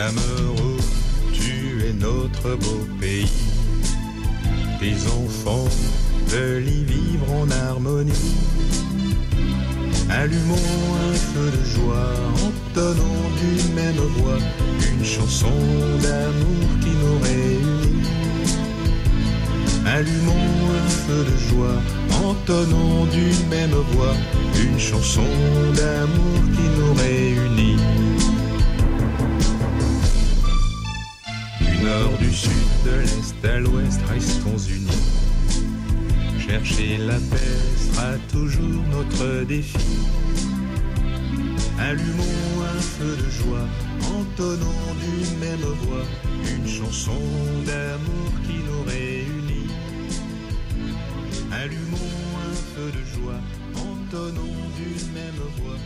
Cameroun, tu es notre beau pays. Tes enfants veulent y vivre en harmonie. Allumons un feu de joie, entonnons d'une même voix une chanson d'amour qui nous réunit. Allumons un feu de joie, entonnons d'une même voix une chanson d'amour qui nous réunit. Du nord, du sud, de l'est à l'ouest, restons unis. Chercher la paix sera toujours notre défi. Allumons un feu de joie, entonnons d'une même voix une chanson d'amour qui nous réunit. Allumons un feu de joie, entonnons d'une même voix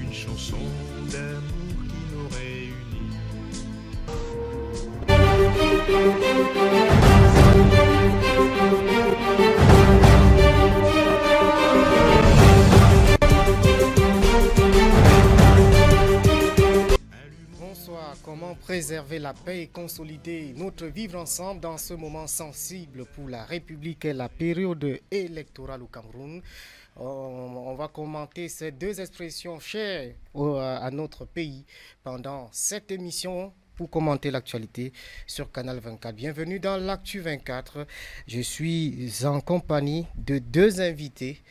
une chanson d'amour qui nous réunit. Bonsoir, comment préserver la paix et consolider notre vivre ensemble dans ce moment sensible pour la République et la période électorale au Cameroun? On va commenter ces deux expressions chères à notre pays pendant cette émission pour commenter l'actualité sur Canal 24. Bienvenue dans l'Actu 24. Je suis en compagnie de deux invités,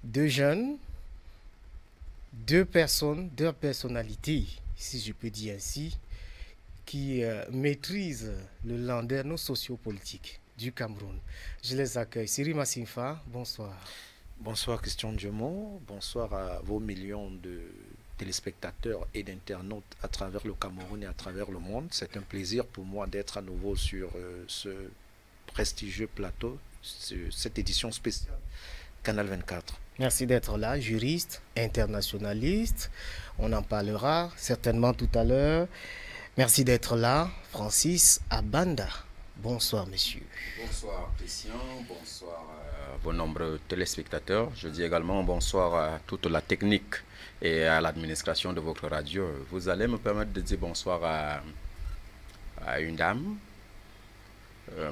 deux jeunes, deux personnes, deux personnalités, si je peux dire ainsi, qui maîtrisent le landerneau sociopolitique du Cameroun. Je les accueille. Siri Massimfa, bonsoir. Bonsoir Christian Diomont, bonsoir à vos millions de téléspectateurs et d'internautes à travers le Cameroun et à travers le monde. C'est un plaisir pour moi d'être à nouveau sur ce prestigieux plateau, cette édition spéciale Canal 24. Merci d'être là, juriste, internationaliste. On en parlera certainement tout à l'heure. Merci d'être là, Francis Abanda. Bonsoir, monsieur. Bonsoir, Christian. Bonsoir à vos nombreux téléspectateurs. Je dis également bonsoir à toute la technique et à l'administration de votre radio. Vous allez me permettre de dire bonsoir à une dame,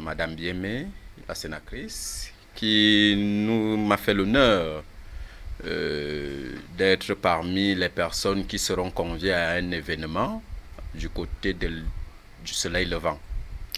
Madame Biémé, la sénatrice, qui m'a fait l'honneur d'être parmi les personnes qui seront conviées à un événement du côté du soleil levant.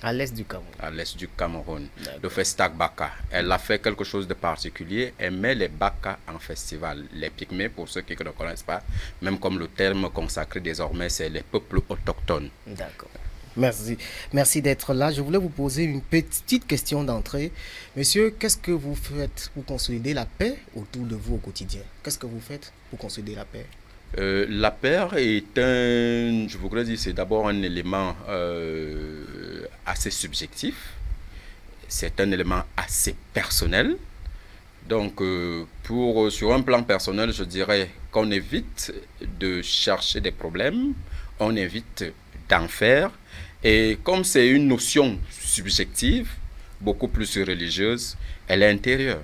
À l'est du Cameroun. À l'est du Cameroun, le Festac Baka. Elle a fait quelque chose de particulier. Elle met les Baka en festival. Les Pygmées, pour ceux qui ne connaissent pas, même comme le terme consacré désormais, c'est les peuples autochtones. D'accord. Merci. Merci d'être là. Je voulais vous poser une petite question d'entrée. Monsieur, qu'est-ce que vous faites pour consolider la paix autour de vous au quotidien? Qu'est-ce que vous faites pour consolider la paix? La paix est je voudrais dire, c'est d'abord un élément assez subjectif. C'est un élément assez personnel. Donc, sur un plan personnel, je dirais qu'on évite de chercher des problèmes, on évite d'en faire. Et comme c'est une notion subjective, beaucoup plus religieuse, elle est intérieure.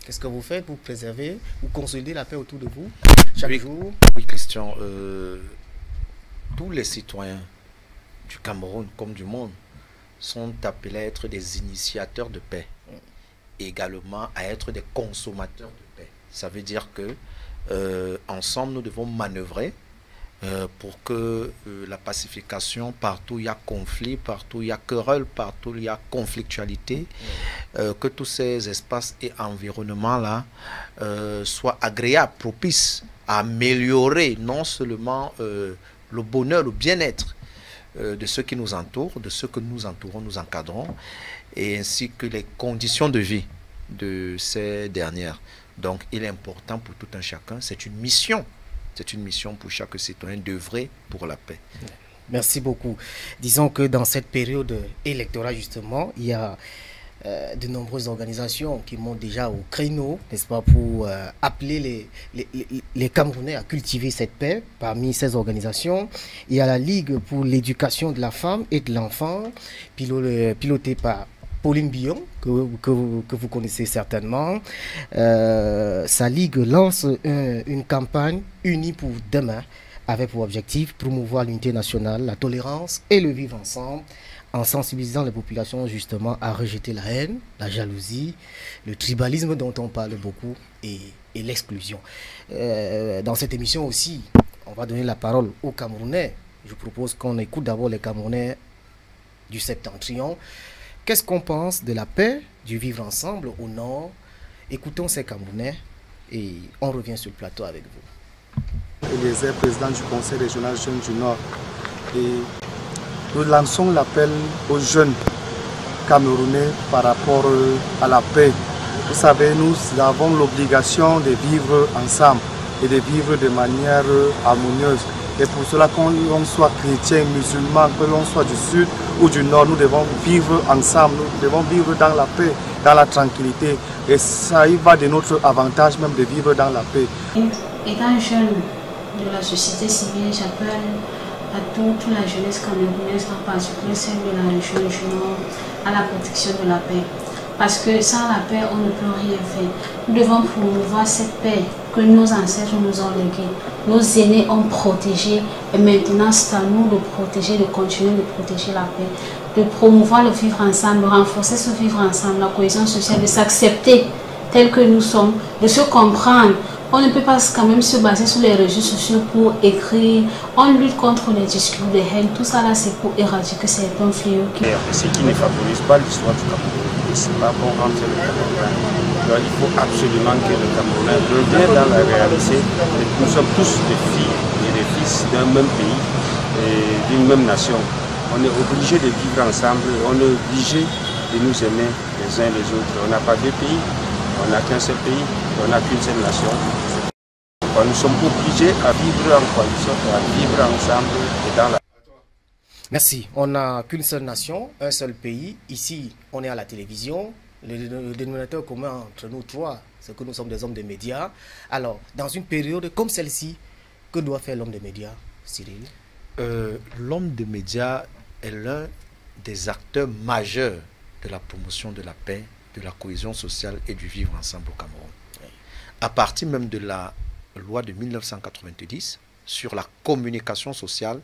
Qu'est-ce que vous faites pour préserver ou consolider la paix autour de vous chaque jour? Oui, Christian, tous les citoyens du Cameroun comme du monde sont appelés à être des initiateurs de paix, et également à être des consommateurs de paix. Ça veut dire que ensemble, nous devons manœuvrer pour que la pacification, partout où il y a conflit, partout où il y a querelle, partout où il y a conflictualité, que tous ces espaces et environnements-là soient agréables, propices à améliorer non seulement le bonheur, le bien-être de ceux qui nous entourent, de ceux que nous entourons, nous encadrons, et ainsi que les conditions de vie de ces dernières. Donc il est important pour tout un chacun, c'est une mission. C'est une mission pour chaque citoyen d'œuvrer pour la paix. Merci beaucoup. Disons que dans cette période électorale, justement, il y a de nombreuses organisations qui montent déjà au créneau, n'est-ce pas, pour appeler les Camerounais à cultiver cette paix. Parmi ces organisations, il y a la Ligue pour l'éducation de la femme et de l'enfant, pilotée par Pauline Billon, que vous connaissez certainement. Sa ligue lance une campagne unie pour demain avait pour objectif promouvoir l'unité nationale, la tolérance et le vivre ensemble, en sensibilisant les populations justement à rejeter la haine, la jalousie, le tribalisme dont on parle beaucoup et l'exclusion. Dans cette émission aussi, on va donner la parole aux Camerounais. Je propose qu'on écoute d'abord les Camerounais du Septentrion. Qu'est-ce qu'on pense de la paix, du vivre ensemble au nord? Écoutons ces Camerounais et on revient sur le plateau avec vous. Eliezer, président du Conseil régional jeunes du Nord. Et nous lançons l'appel aux jeunes Camerounais par rapport à la paix. Vous savez, nous avons l'obligation de vivre ensemble et de vivre de manière harmonieuse. Et pour cela, qu'on l'on soit chrétien, musulman, que l'on soit du sud ou du nord, nous devons vivre ensemble, nous devons vivre dans la paix, dans la tranquillité. Et ça y va de notre avantage même de vivre dans la paix. Étant jeune de la société civile, j'appelle à toute la jeunesse camerounaise, en particulier celle de la région du Nord, à la protection de la paix. Parce que sans la paix, on ne peut rien faire. Nous devons promouvoir cette paix que nos ancêtres nous ont léguée. Nos aînés ont protégé et maintenant c'est à nous de protéger, de continuer de protéger la paix, de promouvoir le vivre ensemble, de renforcer ce vivre ensemble, la cohésion sociale, de s'accepter tel que nous sommes, de se comprendre. On ne peut pas quand même se baser sur les réseaux sociaux pour écrire. On lutte contre les discours de haine. Tout ça là, c'est pour éradiquer certains fléaux. Ce qui ne favorise pas l'histoire du Cameroun. Et c'est pas pour rentrer le Cameroun. Donc il faut absolument que le Cameroun revienne dans la réalité. Et nous sommes tous des filles et des fils d'un même pays et d'une même nation. On est obligé de vivre ensemble. On est obligé de nous aimer les uns les autres. On n'a pas deux pays. On n'a qu'un seul pays, on n'a qu'une seule nation. Nous sommes obligés à vivre en coalition, à vivre ensemble et dans la... Merci. On n'a qu'une seule nation, un seul pays. Ici, on est à la télévision. Le dénominateur commun entre nous trois, c'est que nous sommes des hommes de médias. Alors, dans une période comme celle-ci, que doit faire l'homme des médias, Cyril? L'homme des médias est l'un des acteurs majeurs de la promotion de la paix, de la cohésion sociale et du vivre ensemble au Cameroun. À partir même de la loi de 1990 sur la communication sociale,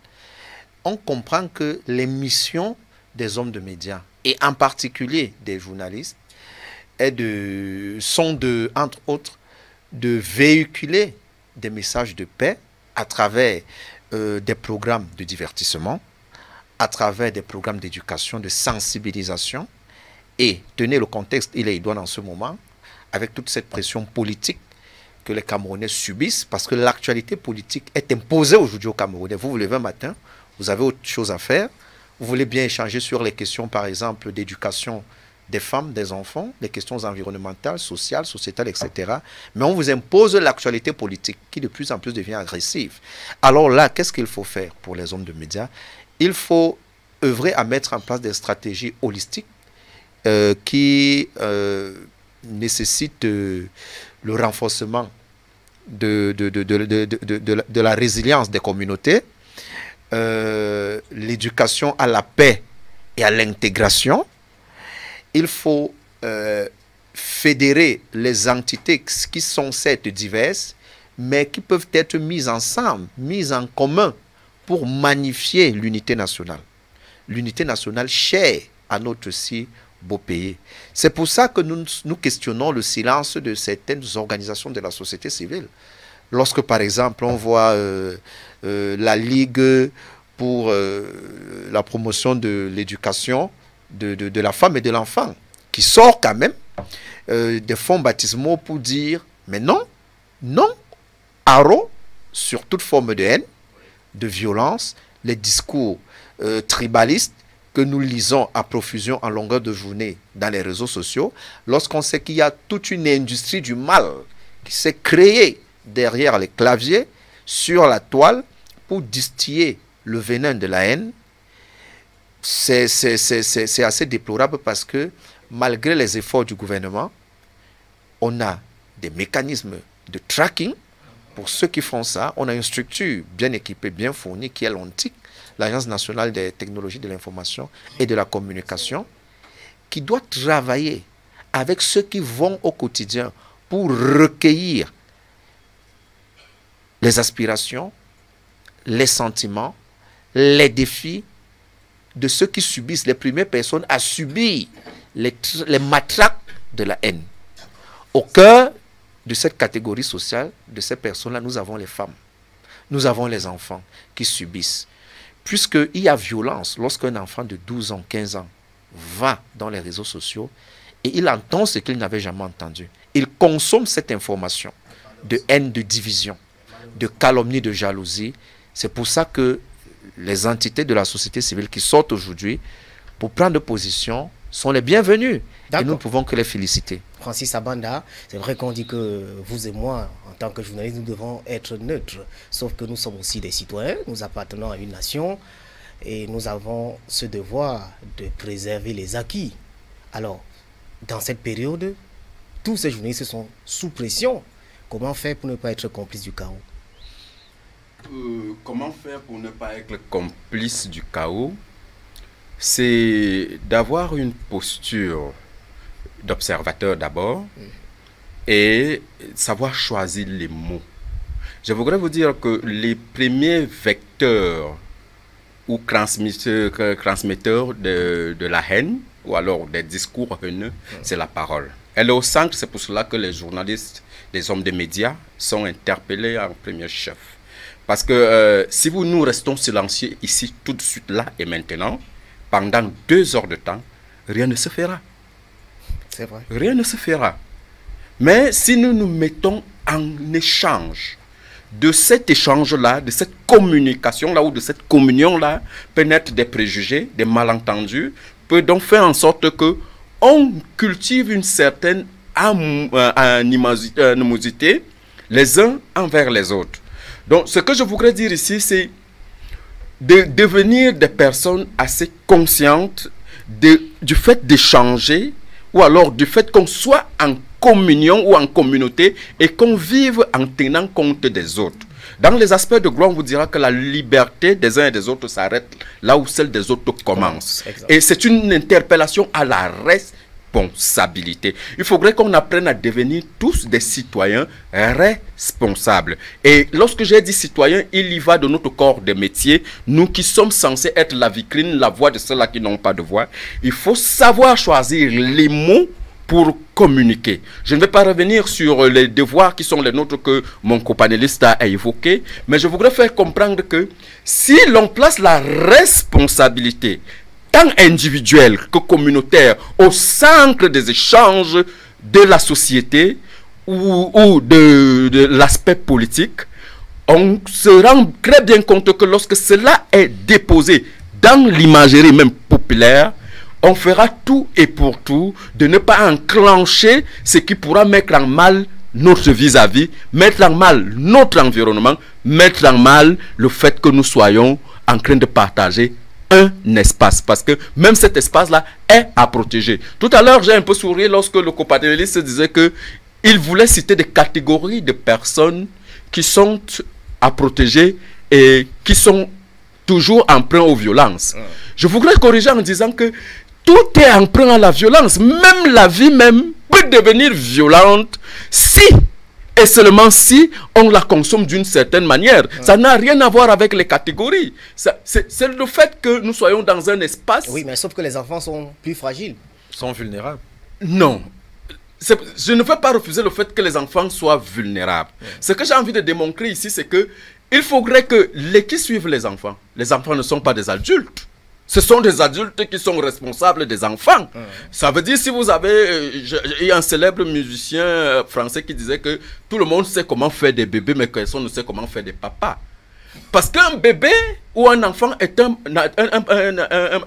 on comprend que les missions des hommes de médias, et en particulier des journalistes, sont entre autres, de véhiculer des messages de paix à travers des programmes de divertissement, à travers des programmes d'éducation, de sensibilisation. Et tenez le contexte, il est idoine en ce moment, avec toute cette pression politique que les Camerounais subissent, parce que l'actualité politique est imposée aujourd'hui aux Camerounais. Vous vous levez un matin, vous avez autre chose à faire, vous voulez bien échanger sur les questions, par exemple, d'éducation des femmes, des enfants, les questions environnementales, sociales, sociétales, etc. Mais on vous impose l'actualité politique qui de plus en plus devient agressive. Alors là, qu'est-ce qu'il faut faire pour les hommes de médias? Il faut œuvrer à mettre en place des stratégies holistiques qui nécite le renforcement de la résilience des communautés, l'éducation à la paix et à l'intégration. Il faut fédérer les entités qui sont certes diverses, mais qui peuvent être mises ensemble, mises en commun pour magnifier l'unité nationale. L'unité nationale chère à notre si beau pays. C'est pour ça que nous questionnons le silence de certaines organisations de la société civile. Lorsque, par exemple, on voit la Ligue pour la promotion de l'éducation de la femme et de l'enfant, qui sort quand même des fonds baptismaux pour dire, mais non, non, haro sur toute forme de haine, de violence, les discours tribalistes, que nous lisons à profusion en longueur de journée dans les réseaux sociaux, lorsqu'on sait qu'il y a toute une industrie du mal qui s'est créée derrière les claviers, sur la toile, pour distiller le venin de la haine, c'est assez déplorable parce que malgré les efforts du gouvernement, on a des mécanismes de tracking pour ceux qui font ça. On a une structure bien équipée, bien fournie, qui est l'ANTIC, l'Agence nationale des technologies de l'information et de la communication, qui doit travailler avec ceux qui vont au quotidien pour recueillir les aspirations, les sentiments, les défis de ceux qui subissent, les premières personnes à subir les matraques de la haine. Au cœur de cette catégorie sociale, de ces personnes-là, nous avons les femmes, nous avons les enfants qui subissent. Puisqu'il y a violence lorsqu'un enfant de 12 ans, 15 ans va dans les réseaux sociaux et il entend ce qu'il n'avait jamais entendu. Il consomme cette information de haine, de division, de calomnie, de jalousie. C'est pour ça que les entités de la société civile qui sortent aujourd'hui pour prendre position sont les bienvenus. Et nous ne pouvons que les féliciter. Francis Abanda, c'est vrai qu'on dit que vous et moi, en tant que journalistes, nous devons être neutres. Sauf que nous sommes aussi des citoyens, nous appartenons à une nation et nous avons ce devoir de préserver les acquis. Alors, dans cette période, tous ces journalistes sont sous pression. Comment faire pour ne pas être complice du chaos? Comment faire pour ne pas être complice du chaos? C'est d'avoir une posture d'observateur d'abord et savoir choisir les mots. Je voudrais vous dire que les premiers vecteurs ou transmetteurs de la haine ou alors des discours haineux, c'est la parole. Elle est au centre, c'est pour cela que les journalistes, les hommes des médias sont interpellés en premier chef. Parce que si nous restons silencieux ici, tout de suite, là et maintenant, pendant 2 heures de temps, rien ne se fera. C'est vrai. Rien ne se fera. Mais si nous nous mettons en échange, de cet échange-là, de cette communication-là ou de cette communion-là, peut naître des préjugés, des malentendus, peut donc faire en sorte que on cultive une certaine animosité les uns envers les autres. Donc, ce que je voudrais dire ici, c'est de devenir des personnes assez conscientes du fait d'échanger ou alors du fait qu'on soit en communion ou en communauté et qu'on vive en tenant compte des autres. Dans les aspects de gloire, on vous dira que la liberté des uns et des autres s'arrête là où celle des autres commence. Et c'est une interpellation à la responsabilité. Il faudrait qu'on apprenne à devenir tous des citoyens responsables. Et lorsque j'ai dit citoyens, il y va de notre corps de métier. Nous qui sommes censés être la vitrine, la voix de ceux-là qui n'ont pas de voix. Il faut savoir choisir les mots pour communiquer. Je ne vais pas revenir sur les devoirs qui sont les nôtres que mon copanéliste a évoqués, mais je voudrais faire comprendre que si l'on place la responsabilité, tant individuelle que communautaire, au centre des échanges de la société ou de l'aspect politique, on se rend très bien compte que lorsque cela est déposé dans l'imagerie même populaire, on fera tout et pour tout de ne pas enclencher ce qui pourra mettre en mal notre vis-à-vis, mettre en mal notre environnement, mettre en mal le fait que nous soyons en train de partager un espace. Parce que même cet espace-là est à protéger. Tout à l'heure, j'ai un peu souri lorsque le copanéliste disait qu'il voulait citer des catégories de personnes qui sont à protéger et qui sont toujours emprunts aux violences. Je voudrais corriger en disant que tout est emprunt à la violence. Même la vie même peut devenir violente si et seulement si on la consomme d'une certaine manière. Ça n'a rien à voir avec les catégories. C'est le fait que nous soyons dans un espace... Oui, mais sauf que les enfants sont plus fragiles. Sont vulnérables. Non. Je ne veux pas refuser le fait que les enfants soient vulnérables. Ce que j'ai envie de démontrer ici, c'est que il faudrait que les qui suivent les enfants ne sont pas des adultes. Ce sont des adultes qui sont responsables des enfants. Ça veut dire, si vous avez... il y a un célèbre musicien français qui disait que tout le monde sait comment faire des bébés, mais personne ne sait comment faire des papas. Parce qu'un bébé ou un enfant est un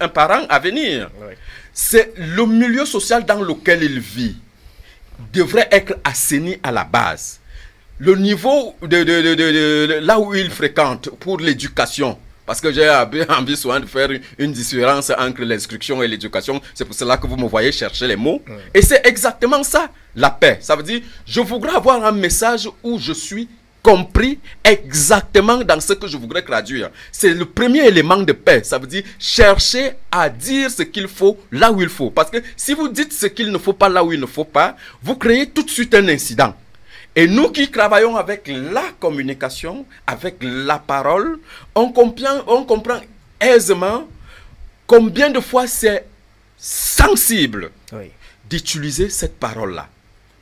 parent à venir. C'est le milieu social dans lequel il vit devrait être assaini à la base. Le niveau de là où il fréquente pour l'éducation. Parce que j'ai envie souvent de faire une différence entre l'instruction et l'éducation. C'est pour cela que vous me voyez chercher les mots. Et c'est exactement ça, la paix. Ça veut dire, je voudrais avoir un message où je suis compris exactement dans ce que je voudrais traduire. C'est le premier élément de paix. Ça veut dire chercher à dire ce qu'il faut là où il faut. Parce que si vous dites ce qu'il ne faut pas là où il ne faut pas, vous créez tout de suite un incident. Et nous qui travaillons avec la communication, avec la parole, on comprend aisément combien de fois c'est sensible d'utiliser cette parole-là.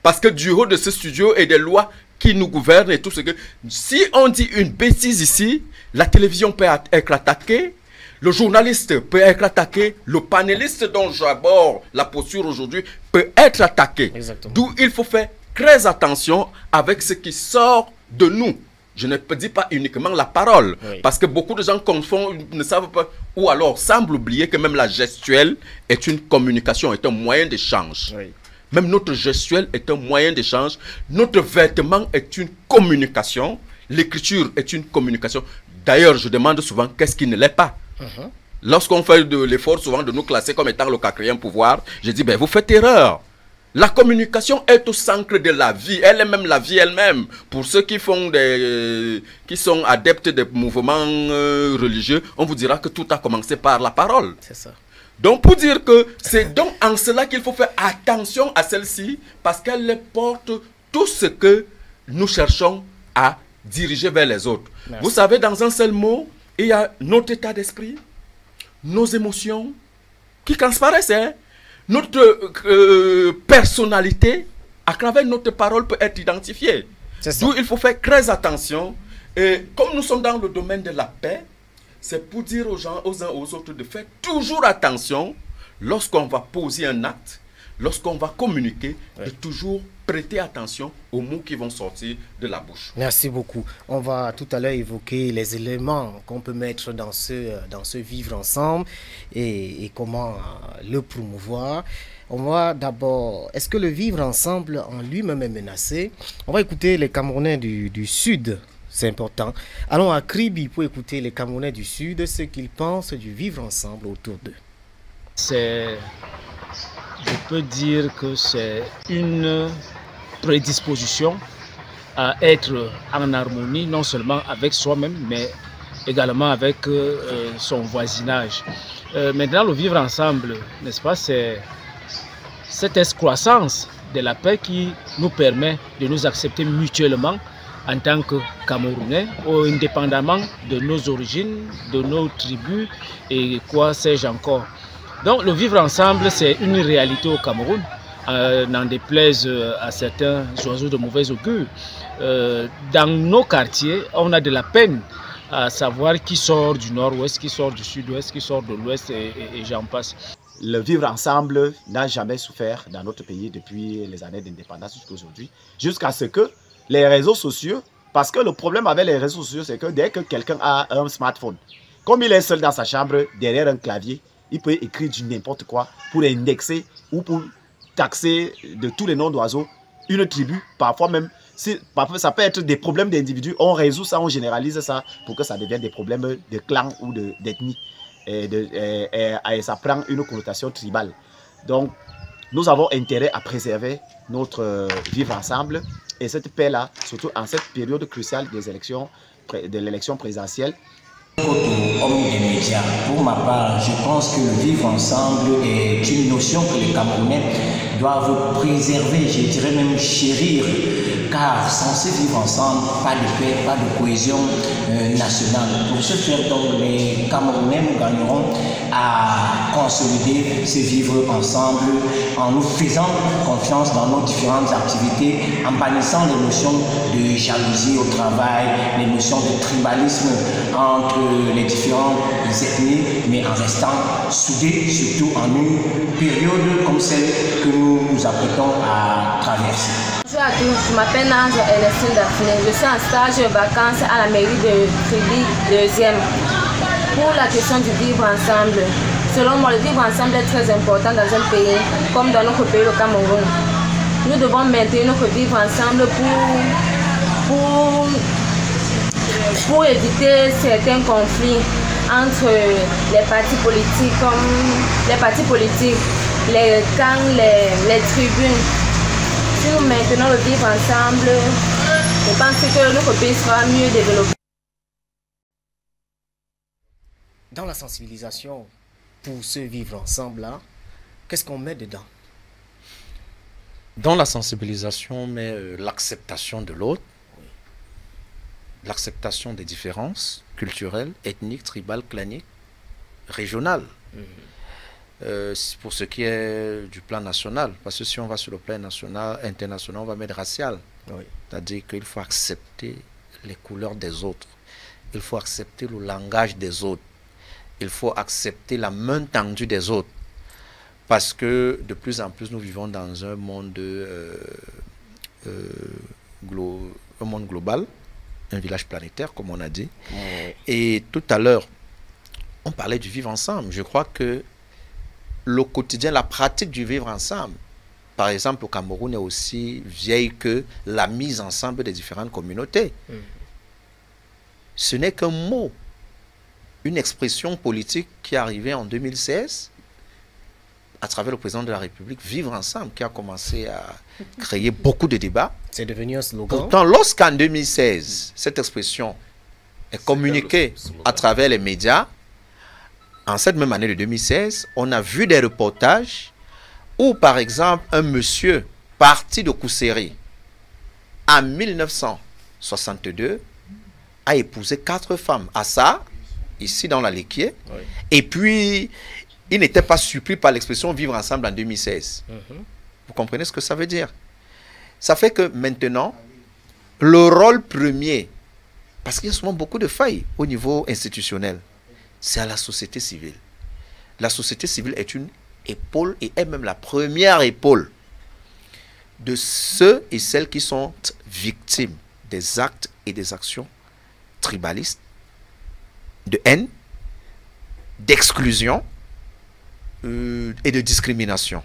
Parce que du haut de ce studio et des lois qui nous gouvernent et tout ce que... Si on dit une bêtise ici, la télévision peut être attaquée, le journaliste peut être attaqué, le panéliste dont j'aborde la posture aujourd'hui peut être attaqué. D'où il faut faire très attention avec ce qui sort de nous. Je ne dis pas uniquement la parole, parce que beaucoup de gens confondent, ne savent pas, ou alors semblent oublier que même la gestuelle est une communication, est un moyen d'échange. Même notre gestuelle est un moyen d'échange. Notre vêtement est une communication. L'écriture est une communication. D'ailleurs, je demande souvent qu'est-ce qui ne l'est pas. Lorsqu'on fait de l'effort souvent de nous classer comme étant le quatrième pouvoir, je dis, ben vous faites erreur. La communication est au centre de la vie. Elle est même la vie elle-même. Pour ceux qui sont adeptes des mouvements religieux, on vous dira que tout a commencé par la parole. C'est ça. Donc pour dire que c'est donc en cela qu'il faut faire attention à celle-ci, parce qu'elle porte tout ce que nous cherchons à diriger vers les autres. Merci. Vous savez, dans un seul mot, il y a notre état d'esprit, nos émotions qui transparaissent. Notre personnalité, à travers notre parole, peut être identifiée. D'où il faut faire très attention. Et comme nous sommes dans le domaine de la paix, c'est pour dire aux gens, aux uns aux autres, de faire toujours attention lorsqu'on va poser un acte, lorsqu'on va communiquer, de toujours prêter attention aux mots qui vont sortir de la bouche. Merci beaucoup. On va tout à l'heure évoquer les éléments qu'on peut mettre dans ce vivre ensemble et comment le promouvoir. On va d'abord, est-ce que le vivre ensemble en lui-même est menacé? On va écouter les Camerounais du Sud. C'est important. Allons à Kribi pour écouter les Camerounais du Sud, ce qu'ils pensent du vivre ensemble autour d'eux. Je peux dire que c'est une prédisposition à être en harmonie, non seulement avec soi-même, mais également avec son voisinage. Maintenant, le vivre ensemble, n'est-ce pas, c'est cette excroissance de la paix qui nous permet de nous accepter mutuellement en tant que Camerounais, indépendamment de nos origines, de nos tribus et quoi sais-je encore. Donc le vivre ensemble, c'est une réalité au Cameroun, n'en déplaise à certains oiseaux de mauvais augure. Dans nos quartiers, on a de la peine à savoir qui sort du nord-ouest, qui sort du sud-ouest, qui sort de l'ouest et j'en passe. Le vivre ensemble n'a jamais souffert dans notre pays depuis les années d'indépendance jusqu'à aujourd'hui, jusqu'à ce que les réseaux sociaux, parce que le problème avec les réseaux sociaux, c'est que dès que quelqu'un a un smartphone, comme il est seul dans sa chambre, derrière un clavier, il peut écrire du n'importe quoi pour indexer ou pour taxer de tous les noms d'oiseaux une tribu. Parfois même, parfois ça peut être des problèmes d'individus. On résout ça, on généralise ça pour que ça devienne des problèmes de clan ou d'ethnie. Et ça prend une connotation tribale. Donc, nous avons intérêt à préserver notre vivre ensemble. Et cette paix-là, surtout en cette période cruciale des élections, de l'élection présidentielle. Homme des médias, pour ma part, je pense que le vivre ensemble est une notion que les Camerounais doivent préserver, je dirais même chérir, car sans ce vivre ensemble, pas de paix, pas de cohésion nationale. Pour ce faire, donc, les Camerounais nous gagneront à consolider ce vivre ensemble en nous faisant confiance dans nos différentes activités, en bannissant les notions de jalousie au travail, les notions de tribalisme entre les différentes ethnies, mais en restant soudés, surtout en une période comme celle que nous nous apprêtons à traverser. Bonjour à tous, je m'appelle Nange Ernestine Daphné. Je suis en stage de vacances à la mairie de Kribi 2e. Pour la question du vivre ensemble, selon moi, le vivre ensemble est très important dans un pays comme dans notre pays, le Cameroun. Nous devons maintenir notre vivre ensemble pour éviter certains conflits entre les partis politiques, les clans, les tribunes. Si nous maintenons le vivre ensemble, je pense que notre pays sera mieux développé. Dans la sensibilisation pour ce vivre ensemble-là, qu'est-ce qu'on met dedans? Dans la sensibilisation, mais l'acceptation de l'autre, l'acceptation des différences culturelles, ethniques, tribales, claniques, régionales. Pour ce qui est du plan national, parce que si on va sur le plan national, international, on va mettre racial. Oui. C'est-à-dire qu'il faut accepter les couleurs des autres. Il faut accepter le langage des autres. Il faut accepter la main tendue des autres. Parce que de plus en plus, nous vivons dans un monde, un monde global, un village planétaire, comme on a dit. Oui. Et tout à l'heure, on parlait du vivre ensemble. Je crois que le quotidien, la pratique du vivre ensemble, par exemple, au Cameroun, est aussi vieille que la mise ensemble des différentes communautés. Ce n'est qu'un mot, une expression politique qui est arrivée en 2016 à travers le président de la République, vivre ensemble, qui a commencé à créer beaucoup de débats. C'est devenu un slogan. Pourtant, lorsqu'en 2016, cette expression est communiquée à travers les médias, en cette même année de 2016, on a vu des reportages où, par exemple, un monsieur parti de Kousséri en 1962 a épousé 4 femmes. À ça, ici dans la Léquier. Oui. Et puis, il n'était pas surpris par l'expression vivre ensemble en 2016. Vous comprenez ce que ça veut dire? Ça fait que maintenant, le rôle premier, parce qu'il y a souvent beaucoup de failles au niveau institutionnel, c'est à la société civile. La société civile est une épaule et est même la première épaule de ceux et celles qui sont victimes des actes et des actions tribalistes, de haine, d'exclusion et de discrimination.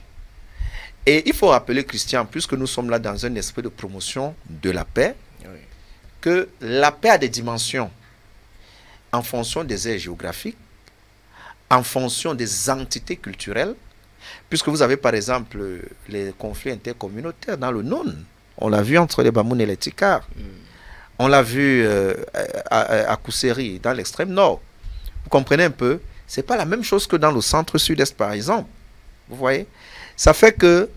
Et il faut rappeler, Christian, puisque nous sommes là dans un esprit de promotion de la paix, oui, que la paix a des dimensions en fonction des aires géographiques, en fonction des entités culturelles, puisque vous avez par exemple les conflits intercommunautaires dans le Noun. On l'a vu entre les Bamoun et les Tikar. On l'a vu à Kousséri, dans l'extrême nord. Vous comprenez un peu? Ce n'est pas la même chose que dans le centre-sud-est, par exemple. Vous voyez? Ça fait que,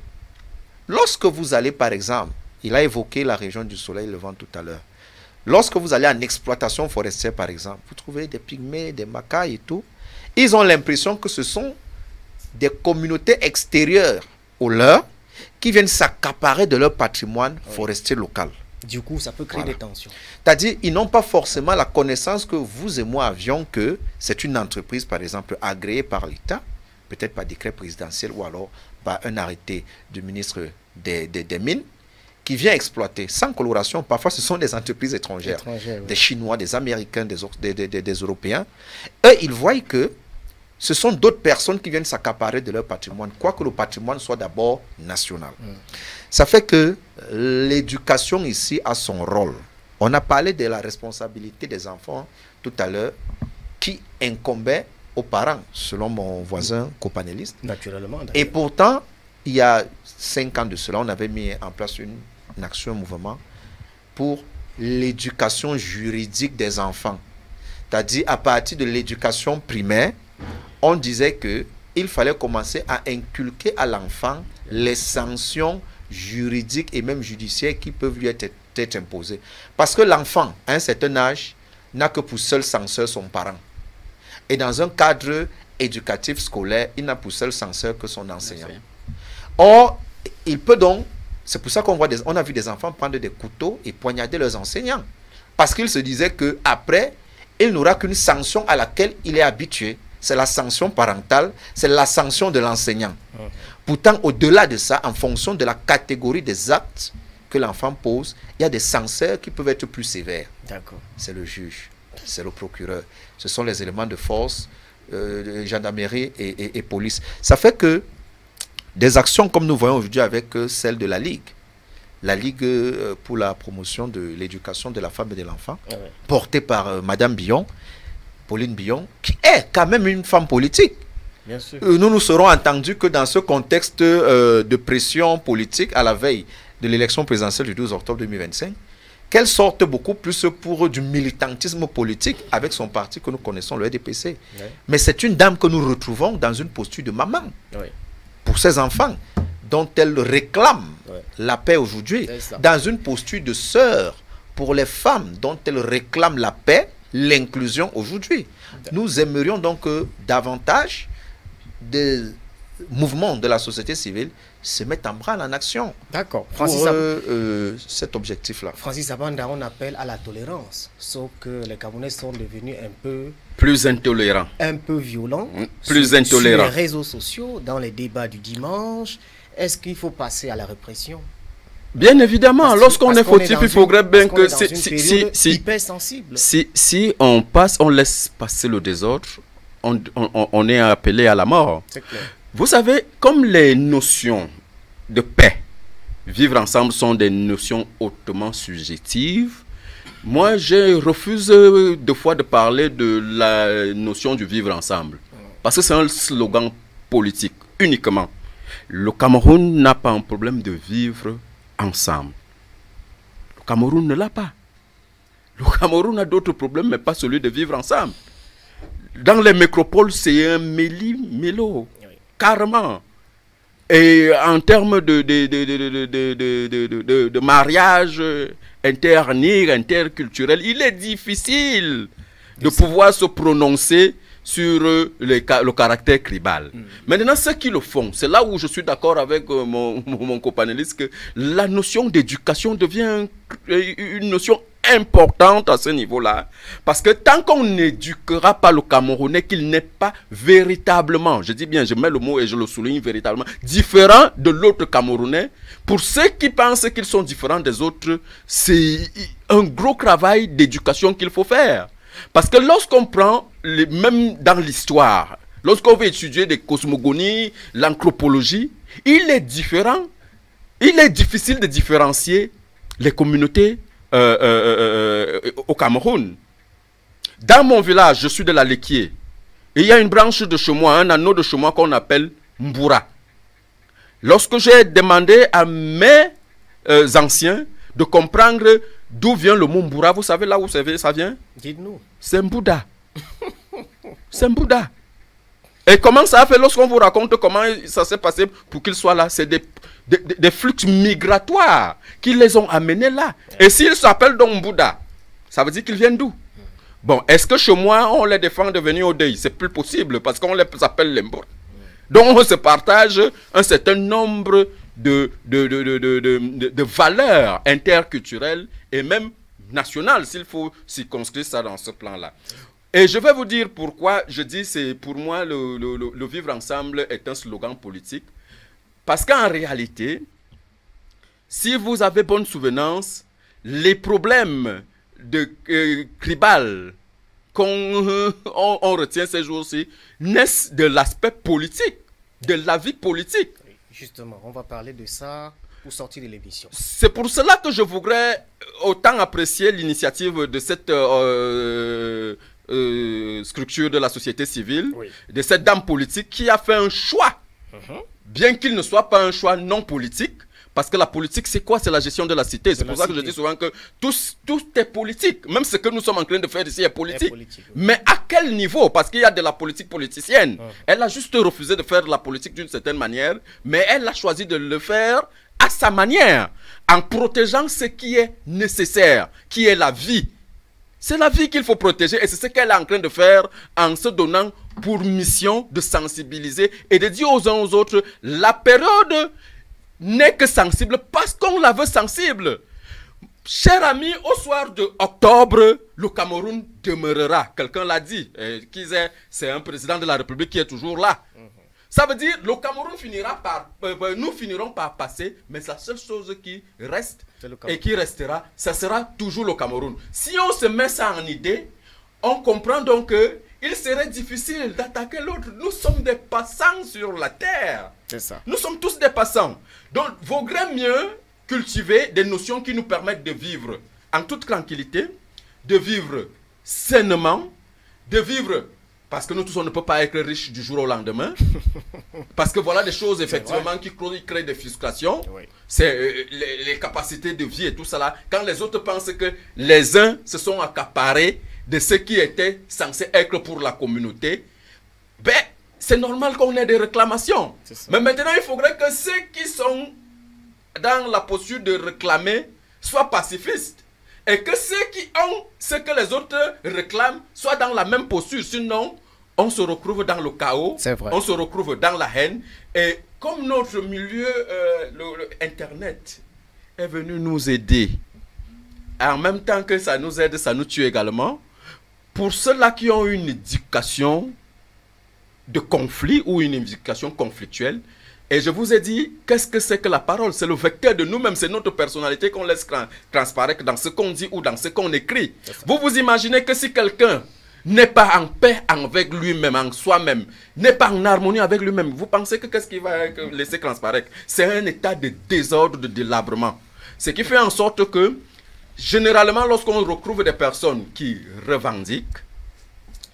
lorsque vous allez, par exemple, il a évoqué la région du soleil levant tout à l'heure. Lorsque vous allez en exploitation forestière, par exemple, vous trouvez des pygmées, des macaques et tout. Ils ont l'impression que ce sont des communautés extérieures aux leurs qui viennent s'accaparer de leur patrimoine forestier local. Du coup, ça peut créer des tensions. C'est-à-dire, ils n'ont pas forcément la connaissance que vous et moi avions que c'est une entreprise, par exemple, agréée par l'État, peut-être par décret présidentiel ou alors par un arrêté du ministre des Mines, qui vient exploiter sans coloration. Parfois, ce sont des entreprises étrangères, des Chinois, des Américains, des Européens. Eux, ils voient que ce sont d'autres personnes qui viennent s'accaparer de leur patrimoine, quoique le patrimoine soit d'abord national. Ça fait que l'éducation ici a son rôle. On a parlé de la responsabilité des enfants tout à l'heure, qui incombait aux parents, selon mon voisin copanéliste. Naturellement. Et pourtant, il y a 5 ans de cela, on avait mis en place une action, un mouvement pour l'éducation juridique des enfants. C'est-à-dire, à partir de l'éducation primaire, on disait qu'il fallait commencer à inculquer à l'enfant les sanctions juridiques et même judiciaires qui peuvent lui être imposées. Parce que l'enfant, à un certain âge, n'a que pour seul censeur son parent. Et dans un cadre éducatif scolaire, il n'a pour seul censeur que son enseignant. Or, il peut donc, c'est pour ça qu'on voit on a vu des enfants prendre des couteaux et poignarder leurs enseignants. Parce qu'ils se disaient qu'après, il n'aura qu'une sanction à laquelle il est habitué. C'est la sanction parentale, c'est la sanction de l'enseignant. Pourtant, au-delà de ça, en fonction de la catégorie des actes que l'enfant pose, il y a des censeurs qui peuvent être plus sévères. C'est le juge, c'est le procureur. Ce sont les éléments de force, gendarmerie et police. Ça fait que des actions comme nous voyons aujourd'hui avec celle de la Ligue pour la promotion de l'éducation de la femme et de l'enfant, portée par Madame Billon, Pauline Billon, qui est quand même une femme politique. Bien sûr. Nous nous serons entendus que dans ce contexte de pression politique à la veille de l'élection présidentielle du 12 octobre 2025, qu'elle sorte beaucoup plus pour du militantisme politique avec son parti que nous connaissons, le RDPC. Mais c'est une dame que nous retrouvons dans une posture de maman pour ses enfants, dont elle réclame la paix aujourd'hui, dans une posture de sœur pour les femmes dont elles réclament la paix, l'inclusion aujourd'hui. Nous aimerions donc que davantage de mouvements de la société civile se mettent en branle en action. D'accord. Pour cet objectif-là. Francis Abanda, on appelle à la tolérance, sauf que les Camerounais sont devenus un peu plus intolérants, un peu violents, plus sur intolérants. les réseaux sociaux, dans les débats du dimanche. Est-ce qu'il faut passer à la répression? Bien évidemment, lorsqu'on est fautif, il faudrait bien que si on passe, on laisse passer le désordre, on est appelé à la mort. Vous savez, comme les notions de paix, vivre ensemble sont des notions hautement subjectives, moi je refuse deux fois de parler de la notion du vivre ensemble. Parce que c'est un slogan politique uniquement. Le Cameroun n'a pas un problème de vivre ensemble. Le Cameroun ne l'a pas. Le Cameroun a d'autres problèmes, mais pas celui de vivre ensemble. Dans les métropoles, c'est un méli-mélo, carrément. Et en termes de mariage internique, interculturel, il est difficile de pouvoir se prononcer sur le caractère tribal. Maintenant, ceux qui le font, c'est là où je suis d'accord avec mon copanéliste, que la notion d'éducation devient une notion importante à ce niveau-là. Parce que tant qu'on n'éduquera pas le Camerounais qu'il n'est pas véritablement, je dis bien, je mets le mot et je le souligne véritablement, différent de l'autre Camerounais, pour ceux qui pensent qu'ils sont différents des autres, c'est un gros travail d'éducation qu'il faut faire. Parce que lorsqu'on prend, même dans l'histoire, lorsqu'on veut étudier des cosmogonies, l'anthropologie, il est difficile de différencier les communautés au Cameroun. Dans mon village, je suis de la Lequier, et il y a une branche de chemois, un anneau de chemois qu'on appelle Mboura. Lorsque j'ai demandé à mes anciens de comprendre d'où vient le mot Mboura, vous savez là où ça vient? Dites-nous. C'est un Bouddha. C'est un Bouddha. Et comment ça a fait lorsqu'on vous raconte comment ça s'est passé pour qu'ils soient là? C'est des flux migratoires qui les ont amenés là. Et s'ils s'appellent donc Bouddha, ça veut dire qu'ils viennent d'où? Bon, est-ce que chez moi, on les défend de venir au deuil? C'est plus possible parce qu'on les appelle les Mboura. Donc on se partage un certain nombre de valeurs interculturelles et même nationales, s'il faut circonscrire ça dans ce plan-là. Et je vais vous dire pourquoi je dis c'est pour moi le vivre ensemble est un slogan politique. Parce qu'en réalité, si vous avez bonne souvenance, les problèmes de tribal qu'on retient ces jours-ci naissent de l'aspect politique, de la vie politique. Justement, on va parler de ça pour sortir de l'émission. C'est pour cela que je voudrais autant apprécier l'initiative de cette structure de la société civile, de cette dame politique qui a fait un choix, bien qu'il ne soit pas un choix non politique, parce que la politique, c'est quoi? C'est la gestion de la cité. C'est pour ça que je dis souvent que tout est politique. Même ce que nous sommes en train de faire ici est politique. Mais à quel niveau? Parce qu'il y a de la politique politicienne. Elle a juste refusé de faire de la politique d'une certaine manière, mais elle a choisi de le faire à sa manière, en protégeant ce qui est nécessaire, qui est la vie. C'est la vie qu'il faut protéger et c'est ce qu'elle est en train de faire en se donnant pour mission de sensibiliser et de dire aux uns aux autres, la période n'est que sensible parce qu'on la veut sensible. Chers amis, au soir de octobre, le Cameroun demeurera. Quelqu'un l'a dit. C'est un président de la République qui est toujours là. Ça veut dire le Cameroun finira par... nous finirons par passer, mais la seule chose qui reste et qui restera, ça sera toujours le Cameroun. Si on se met ça en idée, on comprend donc qu'il serait difficile d'attaquer l'autre. Nous sommes des passants sur la terre. C'est ça. Nous sommes tous des passants. Donc, il vaudrait mieux cultiver des notions qui nous permettent de vivre en toute tranquillité, de vivre sainement, de vivre... Parce que nous tous, on ne peut pas être riches du jour au lendemain. Parce que voilà des choses, effectivement, qui créent des frustrations. C'est les capacités de vie et tout ça là. Quand les autres pensent que les uns se sont accaparés de ce qui était censé être pour la communauté, ben, c'est normal qu'on ait des réclamations. Mais maintenant, il faudrait que ceux qui sont dans la posture de réclamer soient pacifistes. Et que ceux qui ont ce que les autres réclament soient dans la même posture. Sinon, on se retrouve dans le chaos, on se retrouve dans la haine. Et comme notre milieu, Internet, est venu nous aider, en même temps que ça nous aide, ça nous tue également. Pour ceux-là qui ont une éducation de conflit ou une éducation conflictuelle, et je vous ai dit, qu'est-ce que c'est que la parole? C'est le vecteur de nous-mêmes, c'est notre personnalité qu'on laisse transparaître dans ce qu'on dit ou dans ce qu'on écrit. Vous vous imaginez que si quelqu'un n'est pas en paix avec lui-même, en soi-même, n'est pas en harmonie avec lui-même, vous pensez que qu'est-ce qu'il va laisser transparaître? C'est un état de désordre, de délabrement. Ce qui fait en sorte que, généralement, lorsqu'on retrouve des personnes qui revendiquent,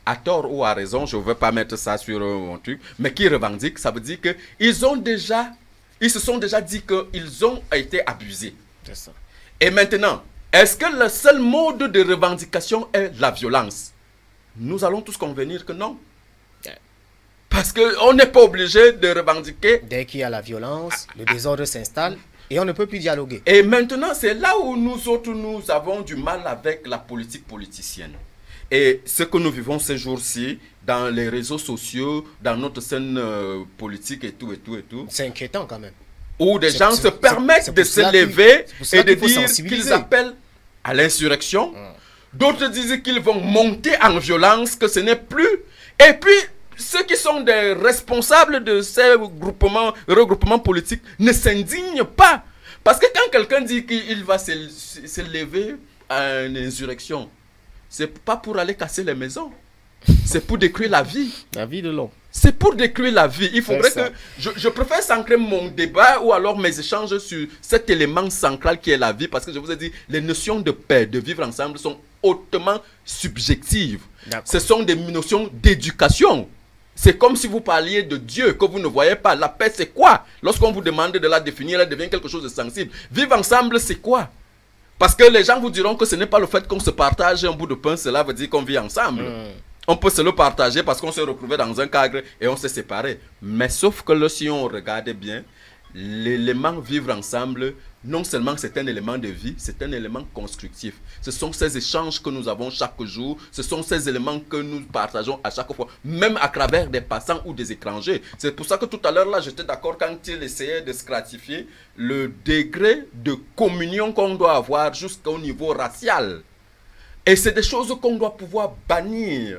à tort ou à raison, je ne veux pas mettre ça sur un truc, mais qui revendiquent, ça veut dire qu'ils se sont déjà dit qu'ils ont été abusés. C'est ça. Et maintenant, est-ce que le seul mode de revendication est la violence? Nous allons tous convenir que non. Parce qu'on n'est pas obligé de revendiquer. Dès qu'il y a la violence, le désordre s'installe et on ne peut plus dialoguer. Et maintenant, c'est là où nous autres, nous avons du mal avec la politique politicienne. Et ce que nous vivons ces jours-ci, dans les réseaux sociaux, dans notre scène politique et tout. C'est inquiétant quand même. Où des gens se permettent de se lever et de dire qu'ils appellent à l'insurrection. D'autres disent qu'ils vont monter en violence, que ce n'est plus. Et puis, ceux qui sont des responsables de ces regroupements politiques ne s'indignent pas. Parce que quand quelqu'un dit qu'il va se lever à une insurrection, c'est pas pour aller casser les maisons. C'est pour détruire la vie. La vie de l'homme. C'est pour détruire la vie. Il faudrait que... Je préfère s'ancrer mon débat ou alors mes échanges sur cet élément central qui est la vie. Parce que je vous ai dit, les notions de paix, de vivre ensemble sont hautement subjectives. Ce sont des notions d'éducation. C'est comme si vous parliez de Dieu que vous ne voyez pas. La paix, c'est quoi? Lorsqu'on vous demande de la définir, elle devient quelque chose de sensible. Vivre ensemble, c'est quoi? Parce que les gens vous diront que ce n'est pas le fait qu'on se partage un bout de pain, cela veut dire qu'on vit ensemble. On peut se le partager parce qu'on s'est retrouvé dans un cadre et on s'est séparés. Mais sauf que si on regarde bien, l'élément vivre ensemble, non seulement c'est un élément de vie, c'est un élément constructif. Ce sont ces échanges que nous avons chaque jour, ce sont ces éléments que nous partageons à chaque fois, même à travers des passants ou des étrangers. C'est pour ça que tout à l'heure, là, j'étais d'accord quand il essayait de stratifier le degré de communion qu'on doit avoir jusqu'au niveau racial. Et c'est des choses qu'on doit pouvoir bannir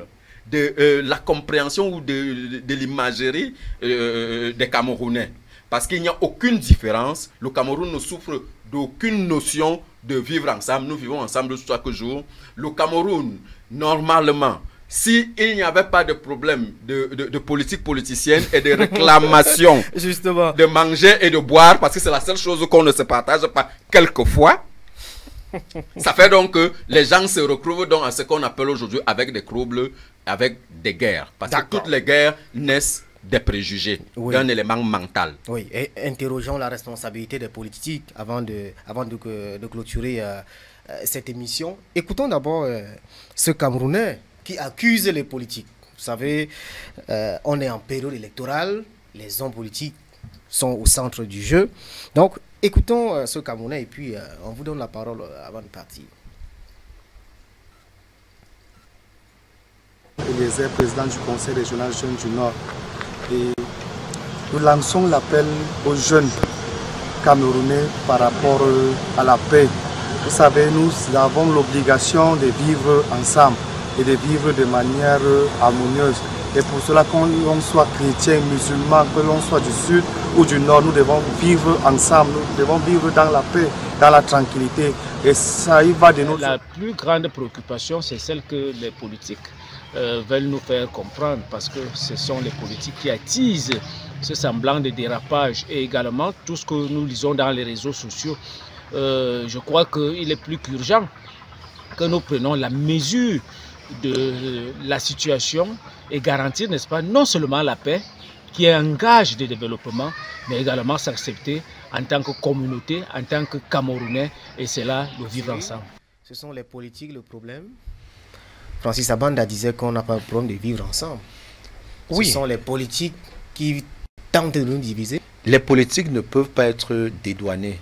de la compréhension ou de l'imagerie des Camerounais. Parce qu'il n'y a aucune différence. Le Cameroun ne souffre d'aucune notion de vivre ensemble. Nous vivons ensemble chaque jour. Le Cameroun, normalement, s'il n'y avait pas de problème de politique politicienne et de réclamation de manger et de boire, parce que c'est la seule chose qu'on ne se partage pas quelquefois, ça fait donc que les gens se retrouvent donc à ce qu'on appelle aujourd'hui avec des troubles, avec des guerres. Parce que toutes les guerres naissent des préjugés, d'un élément mental. Oui, et interrogeons la responsabilité des politiques avant de clôturer cette émission. Écoutons d'abord ce Camerounais qui accuse les politiques. Vous savez, on est en période électorale, les hommes politiques sont au centre du jeu. Donc, écoutons ce Camerounais et puis on vous donne la parole avant de partir. Eliezer, président du Conseil régional Jeunes du Nord. Et nous lançons l'appel aux jeunes Camerounais par rapport à la paix. Vous savez, nous avons l'obligation de vivre ensemble et de vivre de manière harmonieuse. Et pour cela, qu'on soit chrétien, musulman, que l'on soit du sud ou du nord, nous devons vivre ensemble, nous devons vivre dans la paix, dans la tranquillité. Et ça y va de nous. La plus grande préoccupation, c'est celle que les politiques veulent nous faire comprendre, parce que ce sont les politiques qui attisent ce semblant de dérapage et également tout ce que nous lisons dans les réseaux sociaux. Je crois qu'il est plus qu'urgent que nous prenions la mesure de la situation et garantir, n'est-ce pas, non seulement la paix qui est un gage de développement, mais également s'accepter en tant que communauté, en tant que Camerounais, et c'est là le vivre ensemble. Ce sont les politiques le problème. Francis Abanda disait qu'on n'a pas le problème de vivre ensemble. Oui. Ce sont les politiques qui tentent de nous diviser. Les politiques ne peuvent pas être dédouanés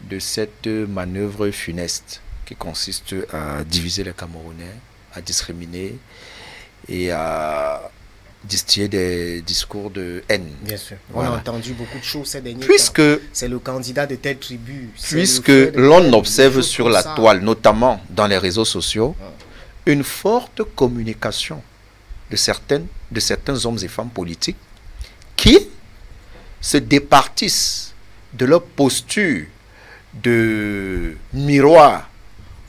de cette manœuvre funeste qui consiste à diviser les Camerounais, à discriminer et à distiller des discours de haine. Bien sûr. Voilà. On a entendu beaucoup de choses ces derniers Puisque temps. C'est le candidat de telle tribu. Puisque l'on observe sur la toile, notamment dans les réseaux sociaux, une forte communication de certains hommes et femmes politiques qui se départissent de leur posture de miroir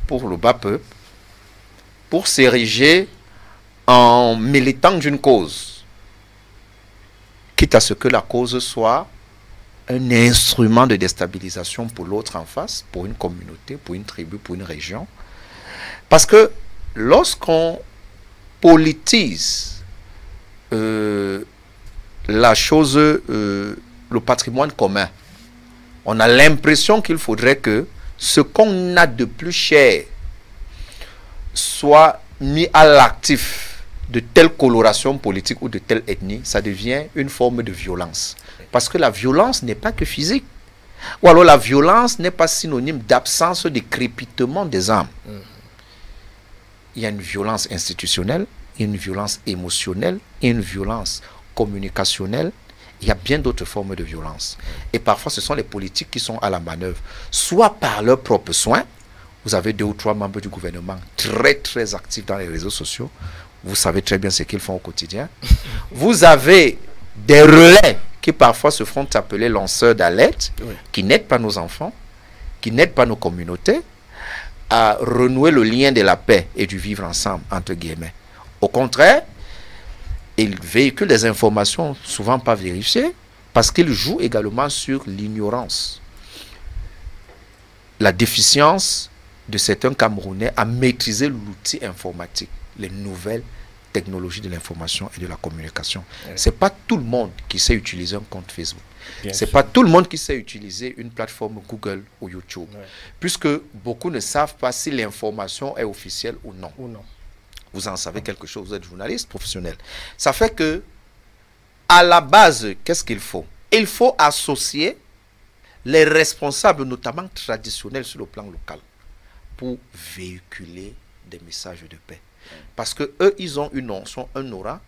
pour le bas peuple, pour s'ériger en militant d'une cause, quitte à ce que la cause soit un instrument de déstabilisation pour l'autre en face, pour une communauté, pour une tribu, pour une région. Parce que lorsqu'on politise la chose, le patrimoine commun, on a l'impression qu'il faudrait que ce qu'on a de plus cher soit mis à l'actif de telle coloration politique ou de telle ethnie. Ça devient une forme de violence. Parce que la violence n'est pas que physique. Ou alors la violence n'est pas synonyme d'absence de crépitement des âmes. Il y a une violence institutionnelle, il y a une violence émotionnelle, il y a une violence communicationnelle. Il y a bien d'autres formes de violence. Et parfois, ce sont les politiques qui sont à la manœuvre, soit par leurs propres soins. Vous avez 2 ou 3 membres du gouvernement très, très actifs dans les réseaux sociaux. Vous savez très bien ce qu'ils font au quotidien. Vous avez des relais qui parfois se font appeler lanceurs d'alerte, qui n'aident pas nos enfants, qui n'aident pas nos communautés à renouer le lien de la paix et du vivre ensemble, entre guillemets. Au contraire, ils véhiculent des informations souvent pas vérifiées parce qu'ils jouent également sur l'ignorance, la déficience de certains Camerounais à maîtriser l'outil informatique, les nouvelles technologies de l'information et de la communication. C'est pas tout le monde qui sait utiliser un compte Facebook. C'est pas tout le monde qui sait utiliser une plateforme Google ou YouTube. Puisque beaucoup ne savent pas si l'information est officielle ou non. Vous en savez quelque chose, vous êtes journaliste professionnel. Ça fait que, à la base, qu'est-ce qu'il faut? Il faut associer les responsables, notamment traditionnels sur le plan local, pour véhiculer des messages de paix. Parce que eux, ils ont un aura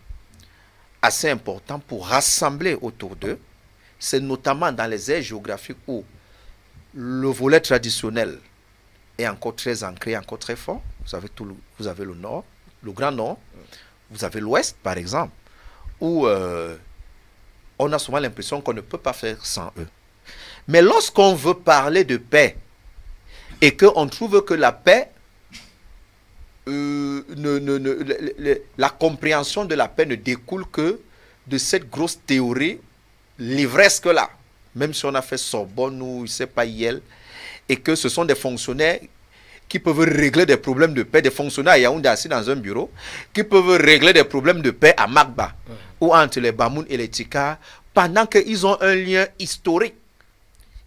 assez important pour rassembler autour d'eux. C'est notamment dans les aires géographiques où le volet traditionnel est encore très ancré, encore très fort. Vous avez le nord, le grand nord, vous avez l'ouest par exemple, où on a souvent l'impression qu'on ne peut pas faire sans eux. Mais lorsqu'on veut parler de paix et qu'on trouve que la paix, la compréhension de la paix ne découle que de cette grosse théorie livresque là, même si on a fait Sorbonne ou je ne sais pas Yale, et que ce sont des fonctionnaires qui peuvent régler des problèmes de paix, des fonctionnaires à Yaoundé assis dans un bureau, qui peuvent régler des problèmes de paix à Magba, ou entre les Bamoun et les Tika, pendant qu'ils ont un lien historique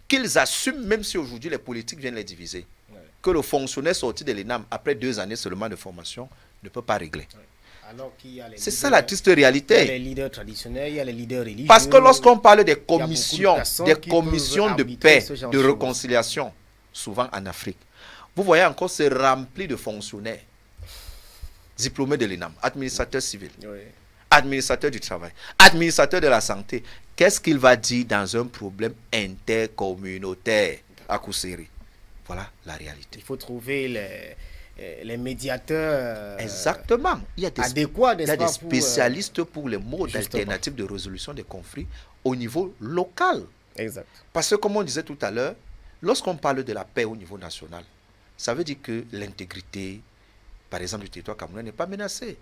qu'ils assument, même si aujourd'hui les politiques viennent les diviser. Que le fonctionnaire sorti de l'ENAM, après 2 années seulement de formation, ne peut pas régler. C'est ça la triste réalité. Il y a les leaders traditionnels, il y a les leaders religieux. Parce que lorsqu'on parle des commissions de paix, de réconciliation, souvent en Afrique, vous voyez encore, c'est rempli de fonctionnaires diplômés de l'ENAM, administrateurs civils, administrateurs du travail, administrateurs de la santé. Qu'est-ce qu'il va dire dans un problème intercommunautaire à Kousséri? Voilà la réalité. Il faut trouver les médiateurs exactement. Il y a des, adéquats, il y a des spécialistes pour les modes alternatifs de résolution des conflits au niveau local. Exact. Parce que comme on disait tout à l'heure, lorsqu'on parle de la paix au niveau national, ça veut dire que l'intégrité, par exemple, du territoire camerounais n'est pas menacée.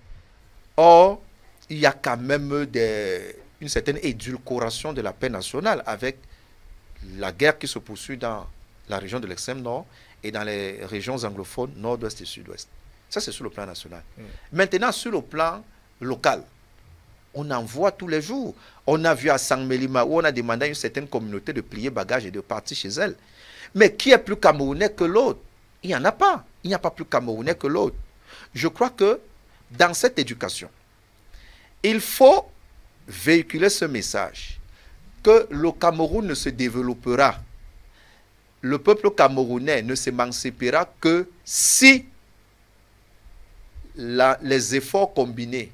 Or, il y a quand même une certaine édulcoration de la paix nationale avec la guerre qui se poursuit dans la région de l'extrême nord et dans les régions anglophones nord-ouest et sud-ouest. Ça, c'est sur le plan national. Maintenant, sur le plan local, on en voit tous les jours. On a vu à Sangmelima où on a demandé à une certaine communauté de plier bagages et de partir chez elle. Mais qui est plus camerounais que l'autre? Il n'y en a pas. Il n'y a pas plus camerounais que l'autre. Je crois que dans cette éducation, il faut véhiculer ce message que le Cameroun ne se développera le peuple camerounais ne s'émancipera que si les efforts combinés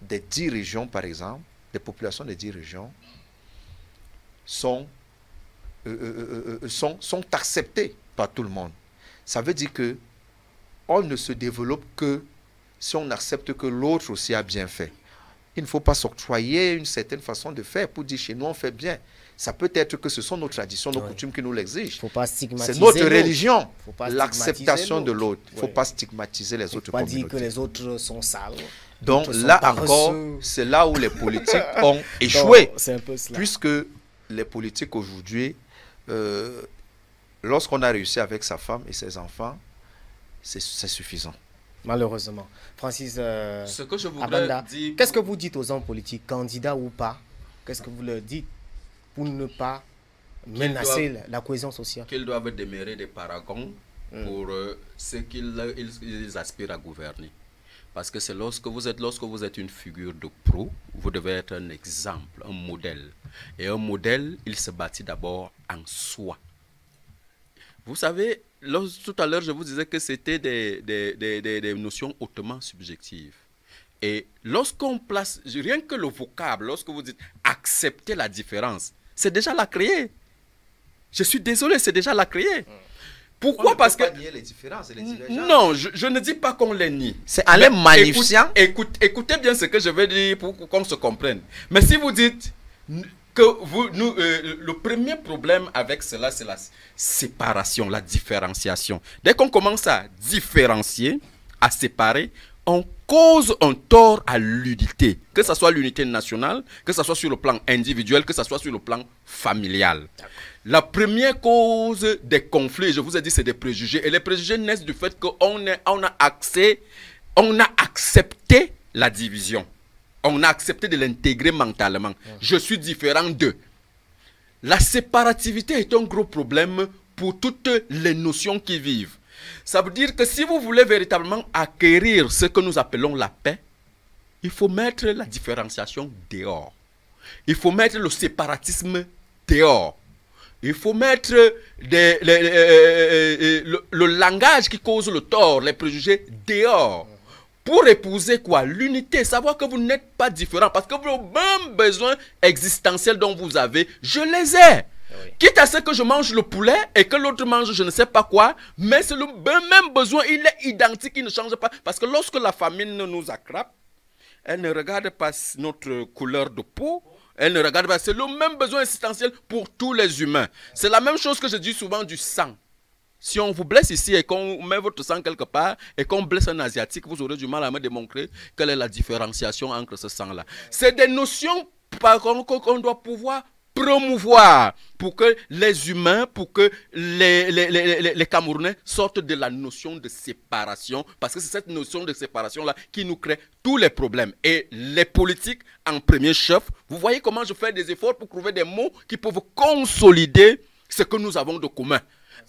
des 10 régions, par exemple, des populations des 10 régions, sont acceptés par tout le monde. Ça veut dire que on ne se développe que si on accepte que l'autre aussi a bien fait. Il ne faut pas s'octroyer une certaine façon de faire pour dire chez nous on fait bien. Ça peut être que ce sont nos traditions, nos coutumes qui nous l'exigent. C'est notre religion, l'acceptation de l'autre. Il ne faut pas stigmatiser les autres communautés. Il ne faut pas dire que les autres sont sales. Donc là encore, c'est là où les politiques ont échoué. C'est un peu cela. Puisque les politiques aujourd'hui, lorsqu'on a réussi avec sa femme et ses enfants, c'est suffisant. Malheureusement. Francis ce que je voudrais dire... Qu'est-ce que vous dites aux hommes politiques, candidats ou pas? Qu'est-ce que vous leur dites pour ne pas menacer la cohésion sociale? Qu'ils doivent demeurer des paragons pour ce qu'ils aspirent à gouverner. Parce que c'est lorsque vous êtes une figure de pro, vous devez être un exemple, un modèle. Et un modèle, il se bâtit d'abord en soi. Vous savez, tout à l'heure, je vous disais que c'était des notions hautement subjectives. Et lorsqu'on place, rien que le vocable, lorsque vous dites accepter la différence, c'est déjà la créer. Je suis désolé, c'est déjà la créer. Pourquoi? Parce que... nier les différences et les divergences. Non, je ne dis pas qu'on les nie. C'est en les magnifiant. Écoutez bien ce que je vais dire pour qu'on se comprenne. Mais si vous dites que le premier problème avec cela, c'est la séparation, la différenciation. Dès qu'on commence à différencier, à séparer, on cause un tort à l'unité. Que ce soit l'unité nationale, que ce soit sur le plan individuel, que ce soit sur le plan familial. La première cause des conflits, je vous ai dit, c'est des préjugés. Et les préjugés naissent du fait qu'on a accepté la division. On a accepté de l'intégrer mentalement. Je suis différent d'eux. La séparativité est un gros problème pour toutes les notions qui vivent. Ça veut dire que si vous voulez véritablement acquérir ce que nous appelons la paix, il faut mettre la différenciation dehors. Il faut mettre le séparatisme dehors. Il faut mettre le langage qui cause le tort, les préjugés dehors. Pour épouser quoi? L'unité, savoir que vous n'êtes pas différent. Parce que vos mêmes besoins existentiels dont vous avez, je les ai. Oui. Quitte à ce que je mange le poulet et que l'autre mange je ne sais pas quoi, mais c'est le même besoin, il est identique, il ne change pas. Parce que lorsque la famine nous attrape, elle ne regarde pas notre couleur de peau, elle ne regarde pas, c'est le même besoin existentiel pour tous les humains. C'est la même chose que je dis souvent du sang. Si on vous blesse ici et qu'on met votre sang quelque part et qu'on blesse un Asiatique, vous aurez du mal à me démontrer quelle est la différenciation entre ce sang-là. C'est des notions qu'on doit pouvoir promouvoir pour que les humains, pour que les Camerounais sortent de la notion de séparation, parce que c'est cette notion de séparation-là qui nous crée tous les problèmes. Et les politiques, en premier chef, vous voyez comment je fais des efforts pour trouver des mots qui peuvent consolider ce que nous avons de commun.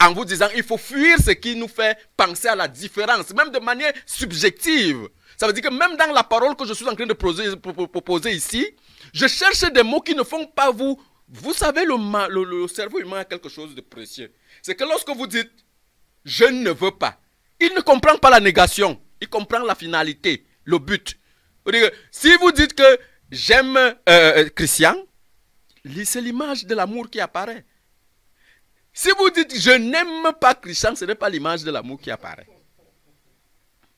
En vous disant, il faut fuir ce qui nous fait penser à la différence, même de manière subjective. Ça veut dire que même dans la parole que je suis en train de proposer ici, je cherche des mots qui ne font pas vous... Vous savez, le cerveau humain a quelque chose de précieux. C'est que lorsque vous dites, je ne veux pas, il ne comprend pas la négation, il comprend la finalité, le but. Si vous dites que j'aime Christian, c'est l'image de l'amour qui apparaît. Si vous dites je n'aime pas Christian, ce n'est pas l'image de l'amour qui apparaît.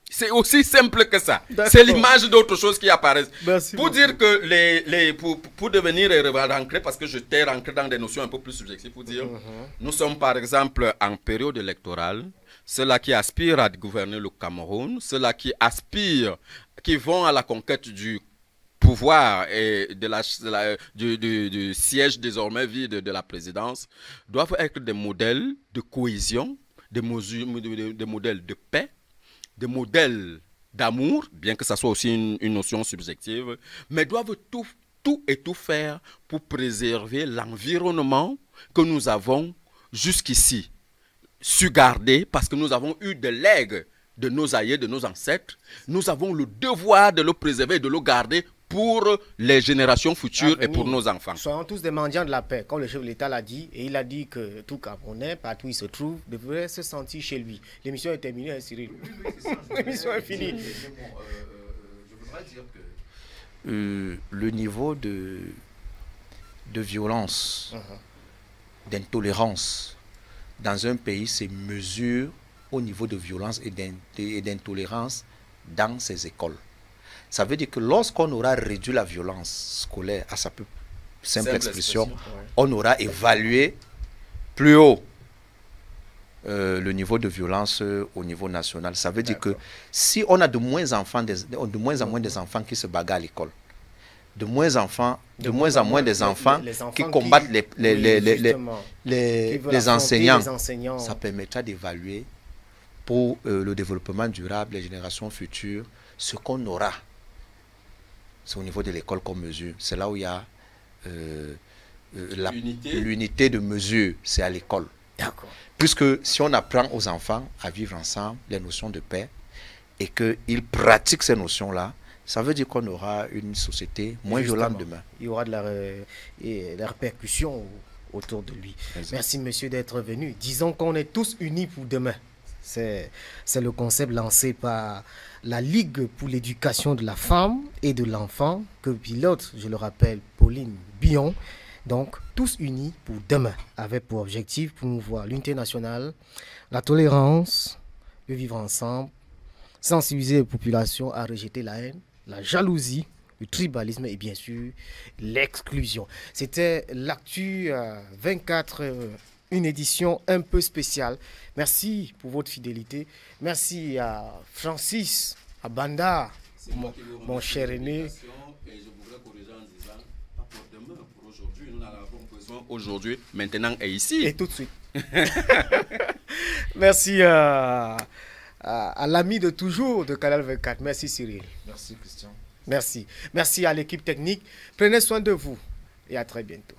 C'est aussi simple que ça. C'est l'image d'autre chose qui apparaît. Merci pour beaucoup. Dire que pour devenir rentré, parce que je t'ai rentré dans des notions un peu plus subjectives, pour dire, nous sommes par exemple en période électorale, ceux-là qui aspirent à gouverner le Cameroun, ceux-là qui aspirent, qui vont à la conquête du pouvoir et du siège désormais vide de la présidence, doivent être des modèles de cohésion, des modèles de paix, des modèles d'amour, bien que ça soit aussi une notion subjective, mais doivent tout faire pour préserver l'environnement que nous avons jusqu'ici su garder, parce que nous avons eu des legs de nos aïeux, de nos ancêtres. Nous avons le devoir de le préserver et de le garder pour les générations futures et pour nos enfants. Soyons tous des mendiants de la paix, comme le chef de l'État l'a dit, et il a dit que tout Camerounais, partout où il se trouve, devrait se sentir chez lui. L'émission est terminée, hein, Cyril. L'émission est finie. Je voudrais dire que le niveau de violence, d'intolérance dans un pays se mesure au niveau de violence et d'intolérance dans ses écoles. Ça veut dire que lorsqu'on aura réduit la violence scolaire à sa plus simple expression, on aura évalué plus haut le niveau de violence au niveau national. Ça veut dire que si on a de moins en moins des enfants qui se bagarrent à l'école, de moins en moins des enfants qui combattent les enseignants, ça permettra d'évaluer pour le développement durable, les générations futures, ce qu'on aura. C'est au niveau de l'école qu'on mesure. C'est là où il y a l'unité de mesure, c'est à l'école. Puisque si on apprend aux enfants à vivre ensemble les notions de paix et qu'ils pratiquent ces notions-là, ça veut dire qu'on aura une société moins violente demain. Il y aura de la répercussion autour de lui. Merci, monsieur, d'être venu. Disons qu'on est tous unis pour demain. C'est le concept lancé par la Ligue pour l'éducation de la femme et de l'enfant, que pilote, je le rappelle, Pauline Bion. Donc, tous unis pour demain, avec pour objectif promouvoir l'unité nationale, la tolérance, le vivre ensemble, sensibiliser les populations à rejeter la haine, la jalousie, le tribalisme et bien sûr l'exclusion. C'était l'actu 24, une édition un peu spéciale. Merci pour votre fidélité. Merci à Francis, à Banda, mon cher aîné. Aujourd'hui, maintenant et ici. Et tout de suite. Merci à l'ami de toujours de Canal 24. Merci Cyril. Merci Christian. Merci. Merci à l'équipe technique. Prenez soin de vous et à très bientôt.